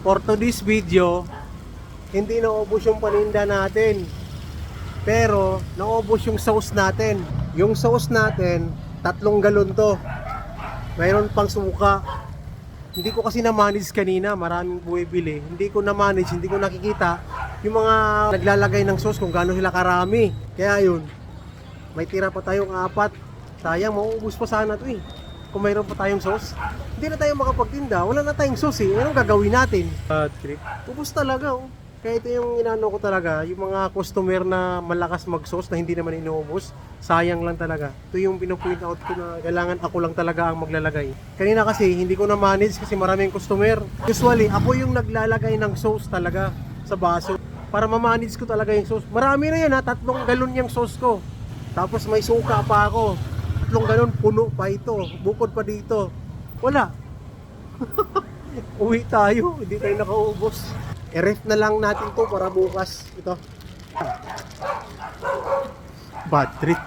For today's video, hindi naubos yung paninda natin. Pero naubos yung sauce natin. Yung sauce natin, 3 galon to. Mayroon pang suka. Hindi ko kasi na-manage kanina, maraming bumibili. Hindi ko na-manage, hindi ko nakikita yung mga naglalagay ng sauce kung gaano sila karami. Kaya yun, may tira pa tayong 4. Sayang, mauubos pa sana to eh. Kung mayroon pa tayong sauce, hindi na tayo makapagtinda. Wala na tayong sauce eh. Anong gagawin natin? Trip. Ubos talaga oh. Kaya ito yung inano ko talaga, yung mga customer na malakas mag-sauce na hindi naman inuubos, sayang lang talaga. Ito yung pinopoint out ko na kailangan ako lang talaga ang maglalagay. Kanina kasi hindi ko na manage kasi maraming customer. Usually, ako yung naglalagay ng sauce talaga sa baso para ma-manage ko talaga yung sauce. Marami na yan ha, 3 galon yung sauce ko. Tapos may suka pa ako. 3 galon, puno pa ito. Bukod pa dito. Wala. Uwi tayo, hindi tayo nakaubos. I-ref na lang natin to para bukas. Ito. Bad trip.